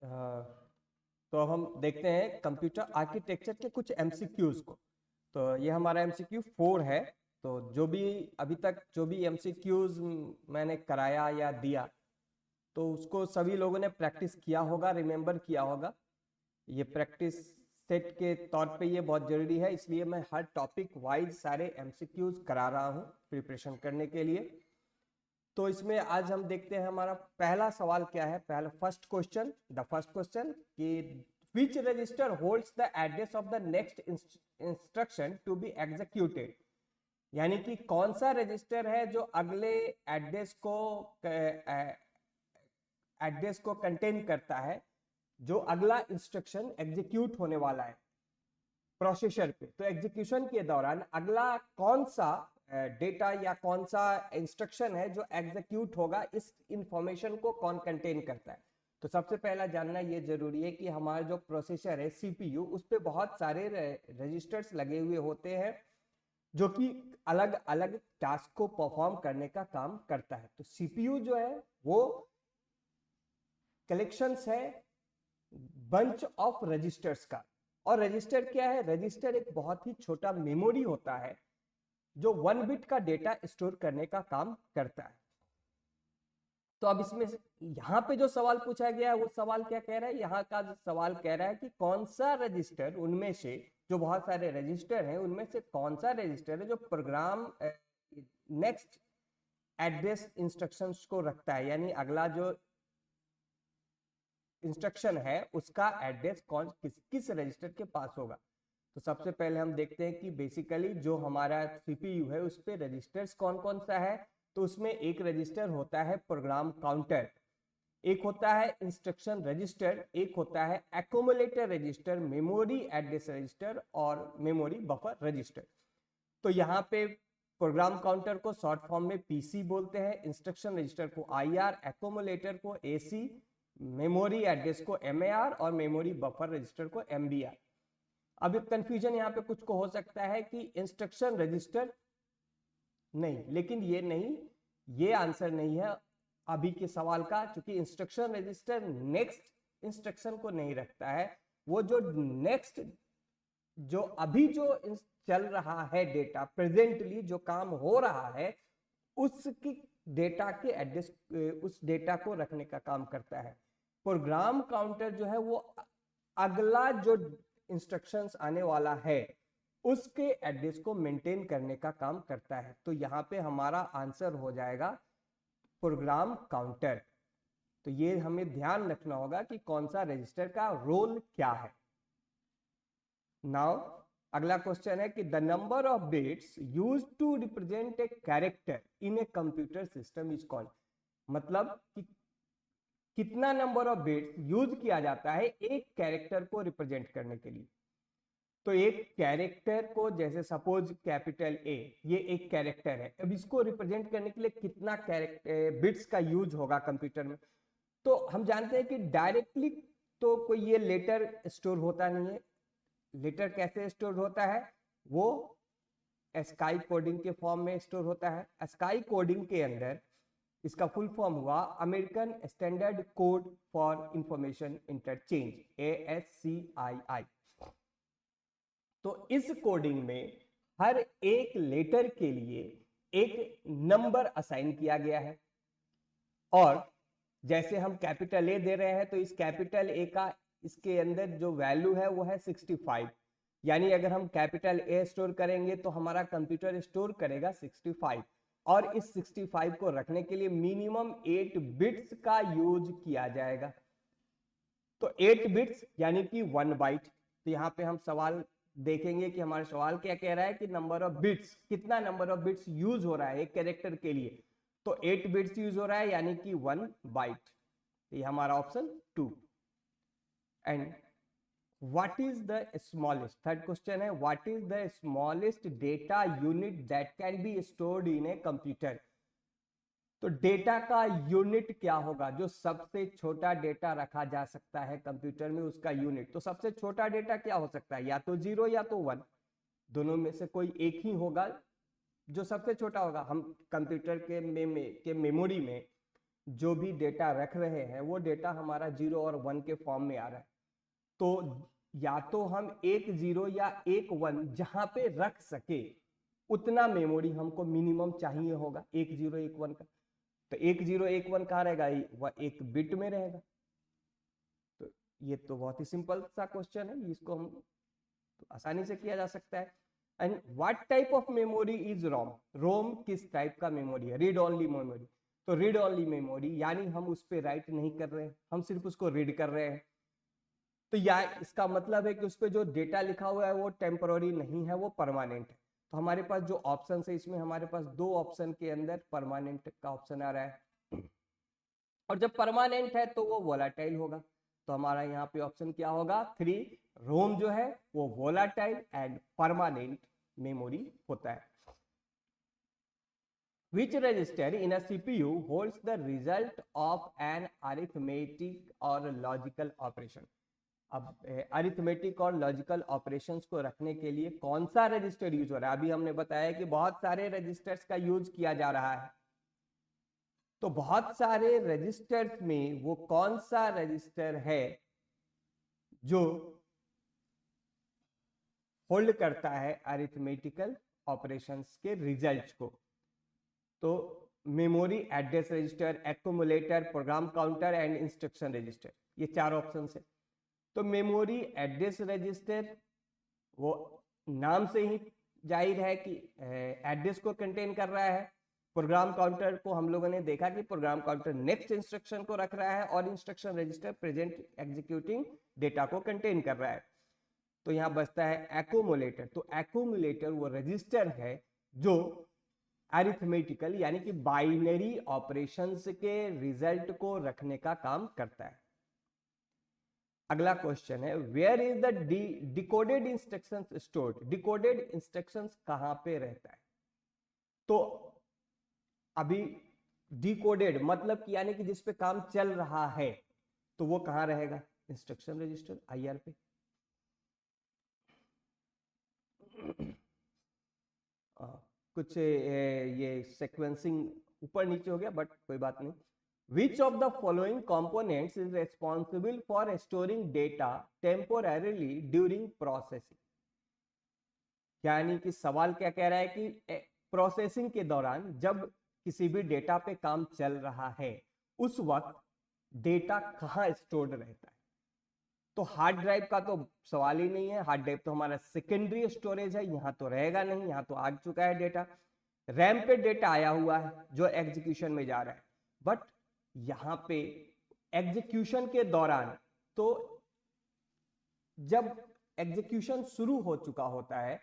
तो अब हम देखते हैं कंप्यूटर आर्किटेक्चर के कुछ एमसीक्यूज को। तो ये हमारा एमसीक्यू 4 है। तो जो भी अभी तक जो भी एमसीक्यूज मैंने कराया या दिया, तो उसको सभी लोगों ने प्रैक्टिस किया होगा, रिमेम्बर किया होगा। ये प्रैक्टिस सेट के तौर पे ये बहुत जरूरी है, इसलिए मैं हर टॉपिक वाइज सारे एमसीक्यूज करा रहा हूँ प्रिपरेशन करने के लिए। तो इसमें आज हम देखते हैं हमारा पहला सवाल क्या है। पहला फर्स्ट क्वेश्चन कि which register holds the address of the next instruction to be executed, यानी कि कौन सा रजिस्टर है जो अगले एड्रेस को कंटेन करता है, जो अगला इंस्ट्रक्शन एग्जीक्यूट होने वाला है प्रोसेसर पे। तो एग्जीक्यूशन के दौरान अगला कौन सा डेटा या कौन सा इंस्ट्रक्शन है जो एग्जीक्यूट होगा, इस इंफॉर्मेशन को कौन कंटेन करता है। तो सबसे पहला जानना ये जरूरी है कि हमारा जो प्रोसेसर है सीपीयू, उस पे बहुत सारे रजिस्टर्स लगे हुए होते हैं जो कि अलग अलग टास्क को परफॉर्म करने का काम करता है। तो सीपीयू जो है वो कलेक्शंस है बंच ऑफ रजिस्टर्स का। और रजिस्टर क्या है? रजिस्टर एक बहुत ही छोटा मेमोरी होता है जो 1 बिट का डेटा स्टोर करने का काम करता है। तो अब इसमें यहां पे जो सवाल पूछा गया है वो सवाल क्या कह रहा है? यहाँ का सवाल कह रहा है कि कौन सा रजिस्टर उनमें से, जो बहुत सारे रजिस्टर हैं उनमें से कौन सा रजिस्टर है जो प्रोग्राम नेक्स्ट एड्रेस इंस्ट्रक्शंस को रखता है, यानी अगला जो इंस्ट्रक्शन है उसका एड्रेस किस रजिस्टर के पास होगा। तो सबसे पहले हम देखते हैं कि बेसिकली जो हमारा सीपीयू है उस पे रजिस्टर्स कौन कौन सा है। तो उसमें एक रजिस्टर होता है प्रोग्राम काउंटर, एक होता है इंस्ट्रक्शन रजिस्टर, एक होता है accumulator register, memory address register और मेमोरी बफर रजिस्टर। तो यहाँ पे प्रोग्राम काउंटर को शॉर्ट फॉर्म में पीसी बोलते हैं, इंस्ट्रक्शन रजिस्टर को आईआर, एक्यूमुलेटर को एसी, मेमोरी एड्रेस को एमएआर और मेमोरी बफर रजिस्टर को एमबीआर। अब कंफ्यूजन यहाँ पे कुछ को हो सकता है कि इंस्ट्रक्शन रजिस्टर नहीं, लेकिन ये नहीं, ये आंसर नहीं है अभी के सवाल का, क्योंकि इंस्ट्रक्शन रजिस्टर नेक्स्ट इंस्ट्रक्शन को नहीं रखता है। वो जो नेक्स्ट, जो अभी जो चल रहा है डेटा, प्रेजेंटली जो काम हो रहा है, उसकी डेटा के एड्रेस, उस डेटा को रखने का काम करता है। प्रोग्राम काउंटर जो है वो अगला जो इंस्ट्रक्शंस आने वाला है उसके एड्रेस को मेंटेन करने का काम करता है। तो यहाँ पे हमारा आंसर हो जाएगा प्रोग्राम काउंटर। तो ये हमें ध्यान रखना होगा कि कौन सा रजिस्टर का रोल क्या है। नाउ अगला क्वेश्चन है कि the number of bits used to represent a character in a computer system is called. मतलब कि कितना नंबर ऑफ बिट्स यूज किया जाता है एक कैरेक्टर को रिप्रेजेंट करने के लिए। तो एक कैरेक्टर को, जैसे सपोज कैपिटल ए, ये एक कैरेक्टर है, अब इसको रिप्रेजेंट करने के लिए कितना बिट्स का यूज होगा कंप्यूटर में। तो हम जानते हैं कि डायरेक्टली तो कोई ये लेटर स्टोर होता नहीं है। लेटर कैसे स्टोर होता है? वो एस्काई कोडिंग के फॉर्म में स्टोर होता है। एस्काई कोडिंग के अंदर इसका फुल फॉर्म हुआ American standard code for information interchange, ASCII। तो इस कोडिंग में हर एक लेटर के लिए एक नंबर असाइन किया गया है। और जैसे हम कैपिटल ए दे रहे हैं तो इस कैपिटल ए का, इसके अंदर जो वैल्यू है वो है 65। यानी अगर हम कैपिटल ए स्टोर करेंगे तो हमारा कंप्यूटर स्टोर करेगा 65, और इस 65 को रखने के लिए मिनिमम 8 बिट्स का यूज किया जाएगा। तो 8 बिट्स यानी कि 1 बाइट। तो यहाँ पे हम सवाल देखेंगे कि हमारा सवाल क्या कह रहा है कि नंबर ऑफ बिट्स, कितना नंबर ऑफ बिट्स यूज हो रहा है एक कैरेक्टर के लिए। तो 8 बिट्स यूज हो रहा है, यानी कि 1 बाइट। ये हमारा option 2। And what is the smallest, third question है, what is the smallest data unit that can be stored in a computer. तो डेटा का यूनिट क्या होगा? जो सबसे छोटा डेटा रखा जा सकता है कंप्यूटर में, उसका यूनिट। तो सबसे छोटा डेटा क्या हो सकता है? या तो 0 या तो 1, दोनों में से कोई एक ही होगा जो सबसे छोटा होगा। हम कंप्यूटर के मेमोरी में जो भी डेटा रख रहे हैं वो डेटा हमारा 0 और 1 के फॉर्म में आ रहा है, तो या तो हम 1 0 या 1 1 जहां पे रख सके उतना मेमोरी हमको मिनिमम चाहिए होगा 1 0 1 1 का। तो 1 0 1 1 कहाँ रहेगा, वह एक बिट में रहेगा। तो ये तो बहुत ही सिंपल सा क्वेश्चन है, इसको हम तो आसानी से किया जा सकता है। And what type of memory is ROM, ROM किस टाइप का मेमोरी है, रीड ओनली मेमोरी। तो रीड ओनली मेमोरी यानी हम उस पर राइट नहीं कर रहे हैं, हम सिर्फ उसको रीड कर रहे हैं। तो या इसका मतलब है कि उस पर जो डेटा लिखा हुआ है वो टेम्पररी नहीं है, वो परमानेंट है। तो हमारे पास जो ऑप्शन है इसमें हमारे पास 2 ऑप्शन के अंदर परमानेंट का ऑप्शन आ रहा है, और जब परमानेंट है तो वो वोलाटाइल होगा। तो हमारा यहाँ पे ऑप्शन क्या होगा 3, रोम जो है वो वोलाटाइल एंड परमानेंट मेमोरी होता है। Which register in a CPU holds the result of an arithmetic or logical operation? अब अरिथमेटिक और लॉजिकल ऑपरेशंस को रखने के लिए कौन सा रजिस्टर यूज हो रहा है। अभी हमने बताया कि बहुत सारे रजिस्टर्स का यूज किया जा रहा है, तो बहुत सारे रजिस्टर्स में वो कौन सा रजिस्टर है जो होल्ड करता है अरिथमेटिकल ऑपरेशंस के रिजल्ट्स को। तो memory address register, accumulator, program counter and instruction register, ये 4 ऑप्शन है। तो मेमोरी एड्रेस रजिस्टर वो नाम से ही जाहिर है कि एड्रेस को कंटेन कर रहा है। प्रोग्राम काउंटर को हम लोगों ने देखा कि प्रोग्राम काउंटर नेक्स्ट इंस्ट्रक्शन को रख रहा है, और instruction register present executing data को कंटेन कर रहा है। तो यहाँ बचता है एक्यूमुलेटर। तो एक्यूमुलेटर वो रजिस्टर है जो अरिथमेटिकल यानी कि बाइनरी ऑपरेशंस के रिजल्ट को रखने का काम करता है। अगला क्वेश्चन है where is the decoded instructions stored. Decoded instructions कहां पे रहता है। तो अभी डिकोडेड मतलब कि यानी कि जिस पे काम चल रहा है, तो वो कहां रहेगा, इंस्ट्रक्शन रजिस्टर IR पे। कुछ ये सीक्वेंसिंग ऊपर नीचे हो गया, बट कोई बात नहीं। Which of the following components is responsible for storing data temporarily during processing? यानी कि सवाल क्या कह रहा है कि प्रोसेसिंग के दौरान जब किसी भी डेटा पे काम चल रहा है उस वक्त डेटा कहाँ स्टोर्ड रहता है। तो हार्ड ड्राइव का तो सवाल ही नहीं है, हार्ड ड्राइव तो हमारा सेकेंडरी स्टोरेज है, यहाँ तो रहेगा नहीं, यहाँ तो आ चुका है डेटा। रैम पे डेटा आया हुआ है जो एग्जीक्यूशन में जा रहा है, बट यहाँ पे एग्जीक्यूशन के दौरान, तो जब एग्जीक्यूशन शुरू हो चुका होता है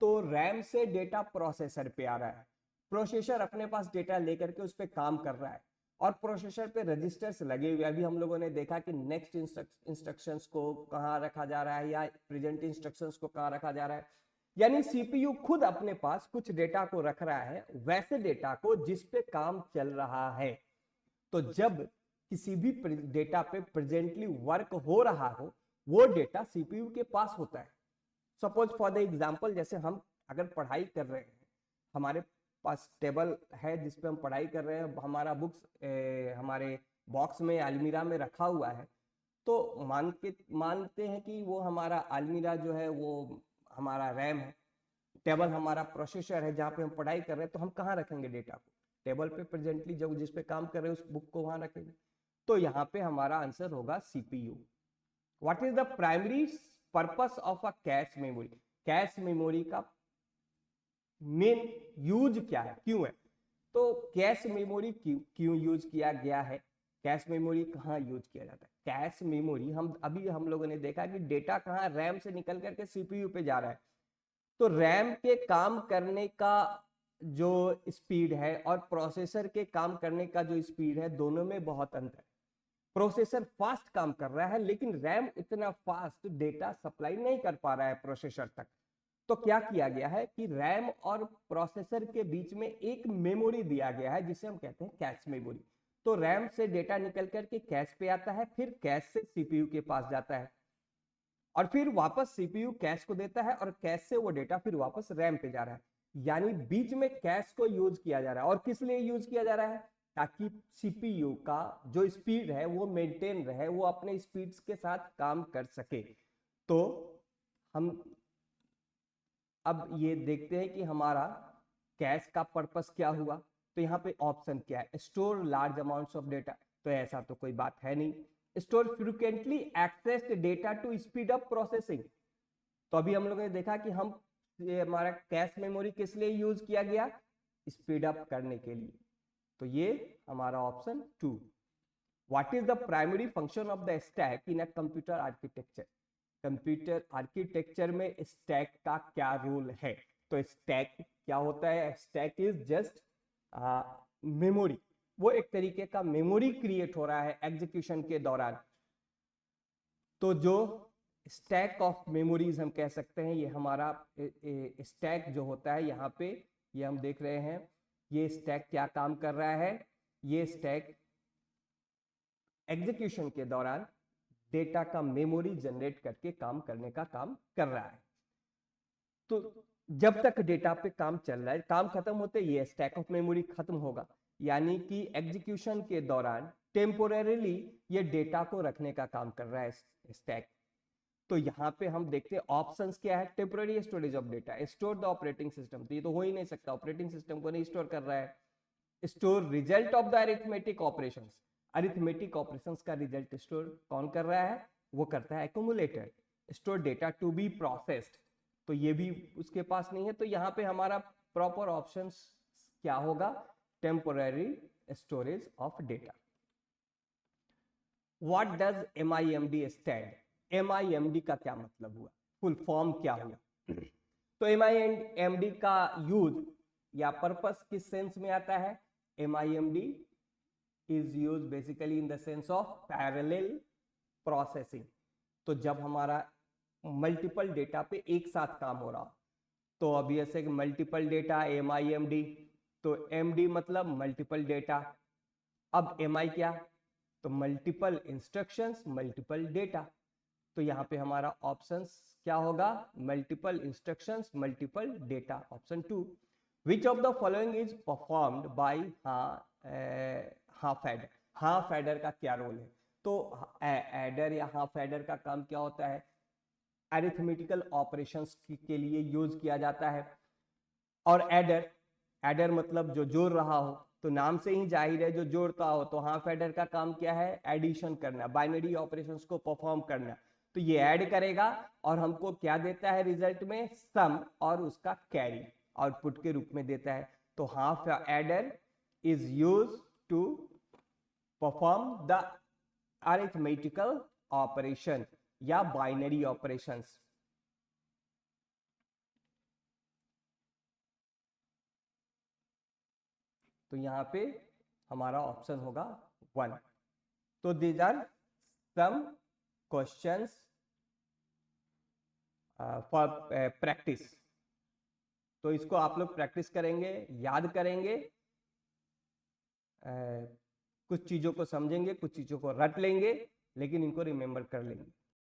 तो रैम से डेटा प्रोसेसर पे आ रहा है, प्रोसेसर अपने पास डेटा लेकर के उस पर काम कर रहा है, और प्रोसेसर पे रजिस्टर्स लगे हुए। अभी हम लोगों ने देखा कि नेक्स्ट इंस्ट्रक्शंस को कहाँ रखा जा रहा है या प्रेजेंट इंस्ट्रक्शंस को कहाँ रखा जा रहा है। यानी सीपीयू खुद अपने पास कुछ डेटा को रख रहा है, वैसे डेटा को जिस पे काम चल रहा है। तो जब किसी भी डेटा पे प्रेजेंटली वर्क हो रहा हो वो डेटा सीपीयू के पास होता है। सपोज फॉर द एग्जांपल, जैसे हम अगर पढ़ाई कर रहे हैं, हमारे पास टेबल है जिसपे हम पढ़ाई कर रहे हैं, हमारा बुक्स हमारे बॉक्स में अलमीरा में रखा हुआ है, तो मानते हैं कि वो हमारा अलमीरा जो है वो हमारा रैम है, टेबल हमारा प्रोसेसर है जहाँ पे हम पढ़ाई कर रहे हैं। तो हम कहाँ रखेंगे डेटा को, टेबल पे प्रेजेंटली जब जिस पे काम कर रहे हैं उस बुक को वहां रखेंगे। तो यहाँ पे हमारा आंसर होगा CPU. What is the primary purpose of a cache memory. Cache memory का मेन यूज क्या है, क्यों है। तो कैश मेमोरी क्यों यूज किया गया है, कैश मेमोरी कहाँ यूज किया जाता है। कैश मेमोरी हम लोगों ने देखा कि डेटा कहाँ रैम से निकल करके सीपीयू पे जा रहा है। तो रैम के काम करने का जो स्पीड है और प्रोसेसर के काम करने का जो स्पीड है, दोनों में बहुत अंतर है। प्रोसेसर फास्ट काम कर रहा है लेकिन रैम इतना फास्ट डेटा सप्लाई नहीं कर पा रहा है प्रोसेसर तक। तो क्या किया गया है कि रैम और प्रोसेसर के बीच में एक मेमोरी दिया गया है जिसे हम कहते हैं कैश मेमोरी। तो रैम से डेटा निकल करके कैश पे आता है, फिर कैश से सीपीयू के पास जाता है, और फिर वापस सीपीयू कैश को देता है, और कैश से वो डेटा फिर वापस रैम पे जा रहा है। यानी बीच में कैश को यूज किया जा रहा है। और किस लिए यूज किया जा रहा है, ताकि सीपीयू का जो स्पीड है वो मेंटेन रहे, वो अपने स्पीड्स के साथ काम कर सके। तो हम अब ये देखते हैं कि हमारा कैश का पर्पस क्या हुआ। तो यहाँ पे ऑप्शन क्या है, store large amounts of data, तो ऐसा तो कोई बात है नहीं। Store frequently accessed data to speed up processing, तो अभी हम लोगों ने देखा कि हम ये हमारा कैश मेमोरी किस लिए यूज किया गया, स्पीड अप करने के लिए। तो ये हमारा option 2। What is the primary function of the stack in a computer architecture, computer architecture में स्टैक का क्या रोल है। तो स्टैक क्या होता है, स्टैक इज जस्ट मेमोरी, वो एक तरीके का मेमोरी क्रिएट हो रहा है एग्जीक्यूशन के दौरान। तो जो स्टैक ऑफ मेमोरीज हम कह सकते हैं, ये हमारा स्टैक जो होता है यहाँ पे, ये हम देख रहे हैं ये स्टैक क्या काम कर रहा है। ये स्टैक एग्जीक्यूशन के दौरान डेटा का मेमोरी जनरेट करके काम करने का काम कर रहा है। तो जब तक डेटा पे काम चल रहा है, काम खत्म होते ये स्टैक ऑफ मेमोरी खत्म होगा, यानी कि एग्जीक्यूशन के दौरान टेम्पोरेरीली ये डेटा को रखने का काम कर रहा है स्टैक। तो यहाँ पे हम देखते हैं ऑप्शंस क्या है, temporary storage of data, store the operating system, तो ये तो हो ही नहीं सकता, ऑपरेटिंग सिस्टम को नहीं स्टोर कर रहा है। Store result of the arithmetic operations, arithmetic operations का रिजल्ट स्टोर कौन कर रहा है, वो करता है accumulator. Store data to be processed, तो ये भी उसके पास नहीं है। तो यहाँ पे हमारा प्रॉपर ऑप्शंस क्या होगा, temporary storage of data. What does MIMD stand, MIMD का क्या मतलब हुआ, फुल फॉर्म क्या हुआ। तो MIMD का यूज या पर्पस किस सेंस में आता है, MIMD is used basically in the sense of parallel processing। तो जब हमारा मल्टीपल डेटा पे एक साथ काम हो रहा, तो अब ऐसे मल्टीपल डेटा MIMD, तो MD मतलब मल्टीपल डेटा, अब MI क्या, तो मल्टीपल इंस्ट्रक्शंस मल्टीपल डेटा। तो यहाँ पे हमारा ऑप्शंस क्या होगा, multiple instructions multiple data, option 2। Which of the following is performed by half adder, half adder का क्या रोल है। तो एडर या हाफ एडर का काम क्या होता है, अरिथमेटिकल ऑपरेशंस के लिए यूज किया जाता है। और एडर, एडर मतलब जो जोड़ रहा हो, तो नाम से ही जाहिर है जो जोड़ता हो। तो हाफ एडर का काम क्या है, एडिशन करना, बाइनरी ऑपरेशंस को परफॉर्म करना। तो ये ऐड करेगा और हमको क्या देता है रिजल्ट में, सम और उसका कैरी आउटपुट के रूप में देता है। तो half adder is use to perform the arithmetical operation या बाइनरी ऑपरेशंस। तो यहां पे हमारा ऑप्शन होगा 1। तो these are some questions for practice. तो इसको आप लोग प्रैक्टिस करेंगे, याद करेंगे, कुछ चीजों को समझेंगे, कुछ चीजों को रट लेंगे, लेकिन इनको रिमेंबर कर लेंगे।